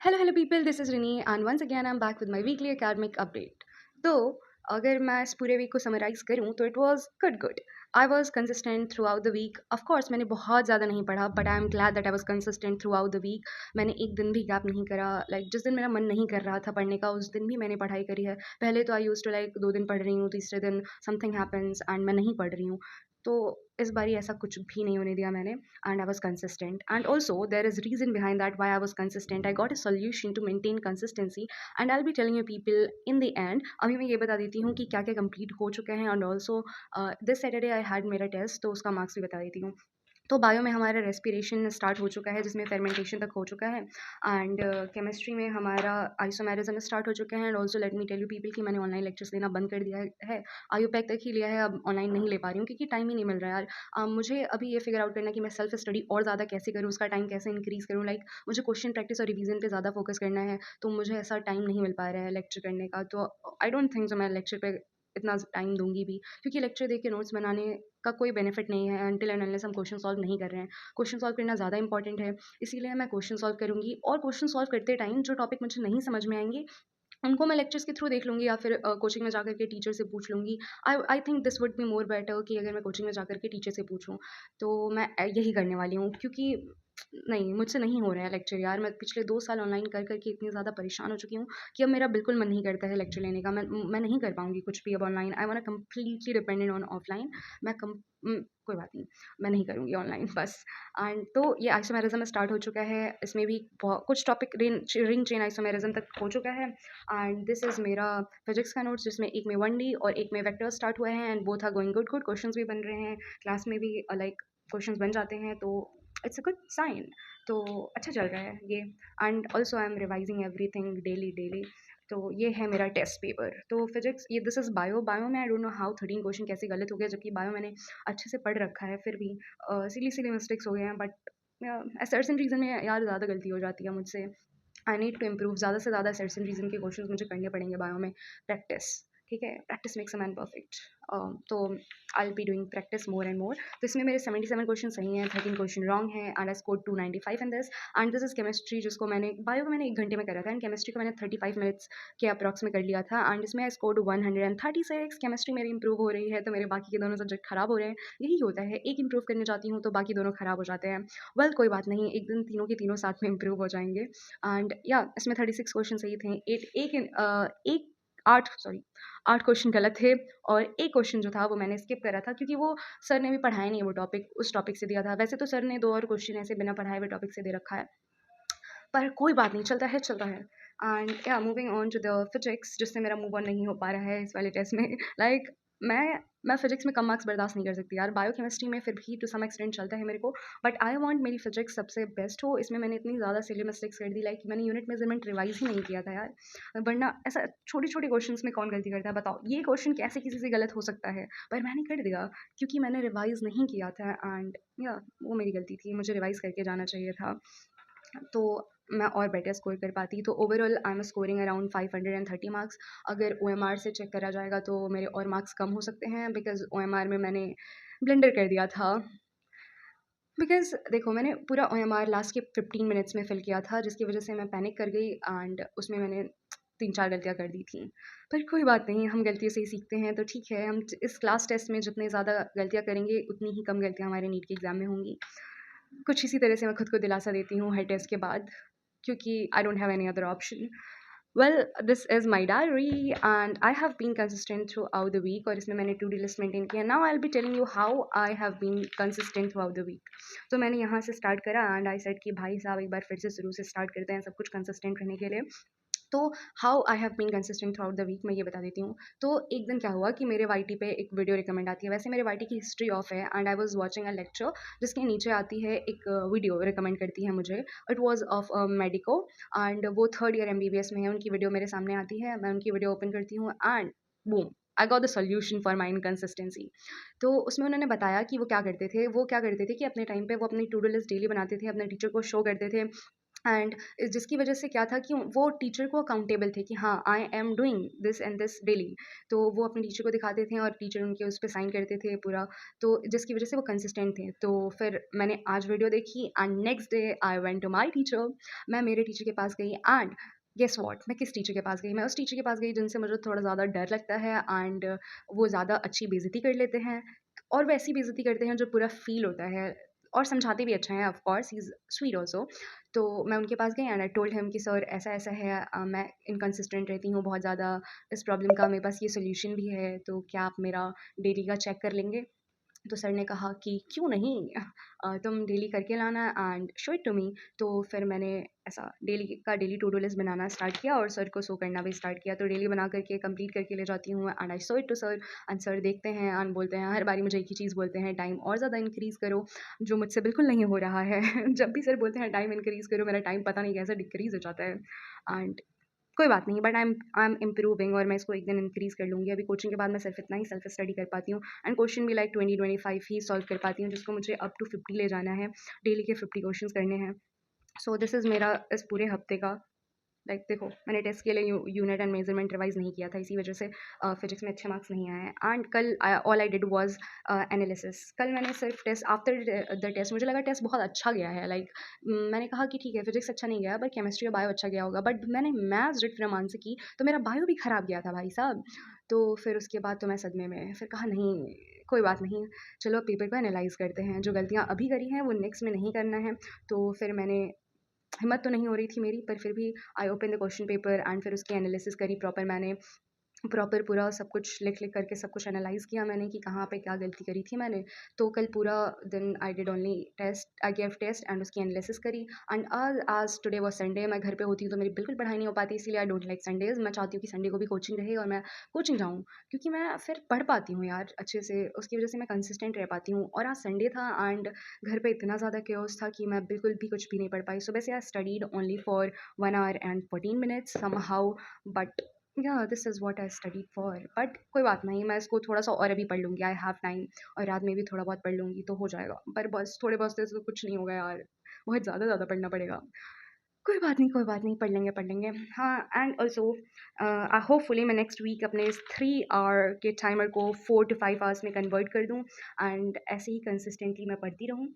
Hello people, this is Rini and once again I'm back with my weekly academic update. तो अगर मैं इस पूरे वीक को समराइज़ करूँ तो it was good. I was consistent throughout the week. Of course मैंने बहुत ज़्यादा नहीं पढ़ा but I am glad that I was consistent throughout the week. मैंने एक दिन भी गैप नहीं करा। जिस दिन मेरा मन नहीं कर रहा था पढ़ने का उस दिन भी मैंने पढ़ाई करी है। पहले तो आई यूज़ टू 2 दिन पढ़ रही हूँ, तीसरे दिन समथिंग हैपेंस एंड मैं नहीं पढ़ रही हूँ। तो इस बारी ऐसा कुछ भी नहीं होने दिया मैंने and I was consistent and also there is reason behind that why I was consistent. I got a solution to maintain consistency and I will be telling you people in the end. अभी मैं ये बता देती हूँ कि क्या-क्या complete हो चुके हैं and also this Saturday I had मेरा टेस्ट तो उसका मार्क्स भी बता देती हूँ। तो बायो में हमारा रेस्पिरेशन स्टार्ट हो चुका है जिसमें फर्मेंटेशन तक हो चुका है एंड केमिस्ट्री में हमारा आइसोमेरिज्म स्टार्ट हो चुके हैं and also let me tell you people कि मैंने ऑनलाइन लेक्चर्स लेना बंद कर दिया है। आयुपैक तक ही लिया है, अब ऑनलाइन नहीं ले पा रही हूँ क्योंकि टाइम ही नहीं मिल रहा है यार। मुझे अभी ये फिगर आउट करना है कि मैं सेल्फ स्टडी और ज़्यादा कैसे करूँ, उसका टाइम कैसे इंक्रीज़ करूँ। मुझे क्वेश्चन प्रैक्टिस और रिवीजन पे ज़्यादा फोकस करना है तो मुझे ऐसा टाइम नहीं मिल पा रहा है लेक्चर करने का। तो आई डोंट थिंक सो मैं लेक्चर पे इतना टाइम दूंगी भी क्योंकि लेक्चर देख के नोट्स बनाने का कोई बेनिफिट नहीं है अनटिल एंड अनलेस हम क्वेश्चन सॉल्व नहीं कर रहे हैं। क्वेश्चन सॉल्व करना ज़्यादा इंपॉर्टेंट है, इसीलिए मैं क्वेश्चन सॉल्व करूँगी और क्वेश्चन सॉल्व करते टाइम जो टॉपिक मुझे नहीं समझ में आएंगे उनको मैं लेक्चर्स के थ्रू देख लूँगी या फिर कोचिंग में जाकर के टीचर से पूछ लूँगी। I think this would be more better कि अगर मैं कोचिंग में जाकर के टीचर से पूछूँ। तो मैं यही करने वाली हूँ क्योंकि नहीं, मुझसे नहीं हो रहा है लेक्चर यार। मैं पिछले 2 साल ऑनलाइन कर कर के इतनी ज़्यादा परेशान हो चुकी हूँ कि अब मेरा बिल्कुल मन नहीं करता है लेक्चर लेने का। मैं नहीं कर पाऊँगी कुछ भी अब online. I want completely dependent on offline. कोई बात नहीं, मैं नहीं करूँगी ऑनलाइन बस। एंड तो ये आइसोमेरिज्म स्टार्ट हो चुका है। इसमें भी कुछ टॉपिक रिंग चेन आइसोमेरिज्म तक हो चुका है एंड दिस इज़ मेरा फिजिक्स का नोट्स जिसमें एक में 1D और एक में वेक्टर्स स्टार्ट हुए हैं and both are going good questions भी बन रहे हैं। क्लास में भी क्वेश्चंस बन जाते हैं तो इट्स अ गुड साइन। तो अच्छा चल रहा है ये and also I am revising everything daily. तो ये है मेरा टेस्ट पेपर। तो फिजिक्स ये दिस इज़ बायो में I don't know how 13 question कैसे गलत हो गया जबकि बायो मैंने अच्छे से पढ़ रखा है फिर भी सिली मिस्टेक्स हो गए हैं बट सर्टेन रीज़न में यार ज़्यादा गलती हो जाती है मुझसे। I need to improve. ज़्यादा से ज़्यादा सर्टेन रीज़न के क्वेश्चंस मुझे करने पड़ेंगे बायो में। प्रैक्टिस ठीक है, practice makes a man perfect. तो I will be doing practice more and more. तो इसमें मेरे 77 क्वेश्चन सही हैं, 13 क्वेश्चन रॉन्ग हैं and I scored 295 in this. And this is chemistry जिसको मैंने बायो को मैंने 1 घंटे में करा था एंड केमिस्ट्री को मैंने 35 मिनट्स के अप्रॉक्स में कर लिया था एंड इसमें आई स्कोर्ड 136। केमिस्ट्री मेरी इंप्रूव हो रही है तो मेरे बाकी के दोनों सब्जेक्ट खराब हो रहे हैं। यही होता है, एक इंप्रूव करने जाती हूँ तो बाकी दोनों खराब हो जाते हैं। वेल कोई बात नहीं, एक दिन तीनों के तीनों साथ में इंप्रूव हो जाएंगे। एंड या इसमें 36 क्वेश्चन सही थे। एक 8 क्वेश्चन गलत थे और एक क्वेश्चन जो था वो मैंने स्किप करा था क्योंकि वो सर ने भी पढ़ाया नहीं, वो टॉपिक उस टॉपिक से दिया था। वैसे तो सर ने 2 और क्वेश्चन ऐसे बिना पढ़ाए हुए टॉपिक से दे रखा है, पर कोई बात नहीं, चलता है। एंड या moving on to the physics जिससे मेरा मूव ऑन नहीं हो पा रहा है इस वाले टेस्ट में। लाइक मैं फिजिक्स में कम मार्क्स बर्दाश्त नहीं कर सकती यार। बायोकेमिस्ट्री में फिर भी टू सम एक्सटेंट चलता है मेरे को, बट आई वांट मेरी फिजिक्स सबसे बेस्ट हो। इसमें मैंने इतनी ज़्यादा सिली मिस्टेक्स कर दी, मैंने यूनिट मेजरमेंट रिवाइज ही नहीं किया था यार। वरना ऐसा छोटी-छोटी क्वेश्चंस में कौन गलती करता है बताओ? ये क्वेश्चन कैसे किसी से गलत हो सकता है? पर मैंने कर दिया क्योंकि मैंने रिवाइज़ नहीं किया था एंड या वो मेरी गलती थी, मुझे रिवाइज़ करके जाना चाहिए था। तो मैं और बेटर स्कोर कर पाती। तो overall I am scoring around 530 marks. अगर ओएमआर से चेक करा जाएगा तो मेरे और मार्क्स कम हो सकते हैं बिकॉज़ ओएमआर में मैंने ब्लंडर कर दिया था। बिकॉज़ देखो मैंने पूरा ओएमआर लास्ट के 15 मिनट्स में फिल किया था जिसकी वज़ह से मैं पैनिक कर गई एंड उसमें मैंने 3-4 गलतियाँ कर दी थी। पर कोई बात नहीं, हम गलतियों से ही सीखते हैं तो ठीक है। हम इस क्लास टेस्ट में जितनी ज़्यादा गलतियाँ करेंगे उतनी ही कम गलतियाँ हमारे नीट के एग्ज़ाम में होंगी। कुछ इसी तरह से मैं खुद को दिलासा देती हूँ हर टेस्ट के बाद क्योंकि I don't have any other option. Well this is my diary and I have been consistent throughout the week और इसमें मैंने टू डी लिस्ट मेंटेन किया। Now I will be telling you how I have been consistent throughout the week. तो मैंने यहाँ से start करा and I said कि भाई साहब एक बार फिर से शुरू से स्टार्ट करते हैं सब कुछ कंसिस्टेंट रहने के लिए। तो how I have been consistent throughout the week मैं ये बता देती हूँ। तो एक दिन क्या हुआ कि मेरे वाईटी पे एक वीडियो रिकमेंड आती है। वैसे मेरे वाईटी की हिस्ट्री ऑफ है and I was watching a lecture जिसके नीचे आती है एक वीडियो रिकमेंड करती है मुझे। It was of medico and वो 3rd ईयर एमबीबीएस में है। उनकी वीडियो मेरे सामने आती है, मैं उनकी वीडियो ओपन करती हूँ and boom, I got the solution for my inconsistency. तो उसमें उन्होंने बताया कि वो क्या करते थे कि अपने टाइम पे वो अपनी टू डू लिस्ट डेली बनाते थे, अपने टीचर को शो करते थे एंड जिसकी वजह से क्या था कि वो टीचर को अकाउंटेबल थे कि हाँ, I am doing this and this daily. तो वो अपने टीचर को दिखाते थे और टीचर उनके उस पे साइन करते थे पूरा, तो जिसकी वजह से वो कंसिस्टेंट थे। तो फिर मैंने आज वीडियो देखी and next day I went to my teacher. मैं मेरे टीचर के पास गई एंड गेस व्हाट, मैं किस टीचर के पास गई? मैं उस टीचर के पास गई जिनसे मुझे थोड़ा ज़्यादा डर लगता है एंड वो ज़्यादा अच्छी बेइज़्ज़ती कर लेते हैं और वैसी बेइज़्ज़ती करते हैं जो पूरा फ़ील होता है और समझाते भी अच्छा हैं, of course he is sweet also. तो मैं उनके पास गई एंड आई टोल्ड हिम कि सर ऐसा-ऐसा है, मैं इनकंसिस्टेंट रहती हूँ बहुत ज़्यादा, इस प्रॉब्लम का मेरे पास ये सॉल्यूशन भी है, तो क्या आप मेरा डेली का चेक कर लेंगे? तो सर ने कहा कि क्यों नहीं, तुम डेली करके लाना and show it to me. तो फिर मैंने ऐसा डेली टू डू लिस्ट बनाना स्टार्ट किया और सर को शो करना भी स्टार्ट किया। तो डेली बना करके कंप्लीट करके ले जाती हूँ and I show it to sir and sir देखते हैं एंड बोलते हैं, हर बारी मुझे एक ही चीज़ बोलते हैं, टाइम और ज़्यादा इंक्रीज़ करो, जो मुझसे बिल्कुल नहीं हो रहा है। जब भी सर बोलते हैं टाइम इंक्रीज़ करो, मेरा टाइम पता नहीं कैसे डिक्रीज़ हो जाता है एंड कोई बात नहीं, बट आई एम इम्प्रूविंग और मैं इसको एक दिन इंक्रीज़ कर लूँगी। अभी कोचिंग के बाद मैं सिर्फ़ इतना ही सेल्फ स्टडी कर पाती हूँ एंड क्वेश्चन भी लाइक 20-25 ही सॉल्व कर पाती हूँ, जिसको मुझे अप टू 50 ले जाना है। डेली के 50 क्वेश्चंस करने हैं। सो दिस इज़ मेरा इस पूरे हफ्ते का। लाइक देखो, मैंने टेस्ट के लिए यूनिट एंड मेजरमेंट रिवाइज़ नहीं किया था, इसी वजह से फिजिक्स में अच्छे मार्क्स नहीं आए हैं एंड कल all I did was analysis. कल मैंने सिर्फ टेस्ट आफ्टर द टेस्ट मुझे लगा टेस्ट बहुत अच्छा गया है, लाइक मैंने कहा कि ठीक है फिजिक्स अच्छा नहीं गया, बट केमिस्ट्री और बायो अच्छा गया होगा, बट मैंने मैथ्स डिड फ्रॉम आंसर की, तो मेरा बायो भी खराब गया था भाई साहब। तो फिर उसके बाद तो मैं सदमे में, फिर कहा नहीं, कोई बात नहीं, चलो पेपर को एनालाइज करते हैं, जो गलतियाँ अभी करी हैं वो नेक्स्ट में नहीं करना है। तो फिर मैंने, हिम्मत तो नहीं हो रही थी मेरी, पर फिर भी I open the question paper and फिर उसकी एनालिसिस करी प्रॉपर। मैंने प्रॉपर पूरा सब कुछ लिख लिख करके सब कुछ एनालाइज़ किया मैंने कि कहाँ पे क्या गलती करी थी मैंने। तो कल पूरा दिन I did only test, I give test and उसकी एनालिसिस करी एंड आज आज टुडे वाज़ संडे, मैं घर पे होती हूँ तो मेरी बिल्कुल पढ़ाई नहीं हो पाती, इसीलिए आई डोंट लाइक संडेज़। मैं चाहती हूँ कि संडे को भी कोचिंग रहे और मैं कोचिंग जाऊँ, क्योंकि मैं फिर पढ़ पाती हूँ यार अच्छे से, उसकी वजह से मैं कंसिस्टेंट रह पाती हूँ। और आज संडे था एंड घर पे इतना ज़्यादा केओस था कि मैं बिल्कुल भी कुछ भी नहीं पढ़ पाई। सुबह से I studied only for 1 hour and 14 minutes somehow, but yeah this is what I studied for. But कोई बात नहीं, मैं इसको थोड़ा-सा और अभी पढ़ लूँगी, आई हैव टाइम, और रात में भी थोड़ा बहुत पढ़ लूँगी तो हो जाएगा। पर बस थोड़े बहुत से तो कुछ नहीं होगा यार, बहुत ज़्यादा पढ़ना पड़ेगा। कोई बात नहीं, पढ़ लेंगे। हाँ, एंड ऑल्सो होपफुली मैं नेक्स्ट वीक अपने इस 3 आवर के टाइमर को 4 टू 5 आवर्स में कन्वर्ट कर दूँ एंड ऐसे ही कंसिस्टेंटली मैं पढ़ती रहूँ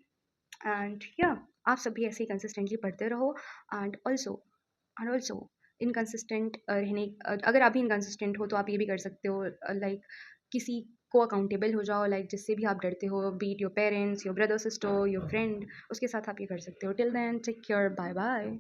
एंड या आप सब भी ऐसे ही कंसिस्टेंटली पढ़ते रहो एंड ऑल्सो इनकंसिस्टेंट रहने, अगर आप भी इनकंसिस्टेंट हो तो आप ये भी कर सकते हो, लाइक किसी को अकाउंटेबल हो जाओ, लाइक जिससे भी आप डरते हो, beat your parents, your brother sister, your friend, उसके साथ आप ये कर सकते हो। Till then take care, bye bye.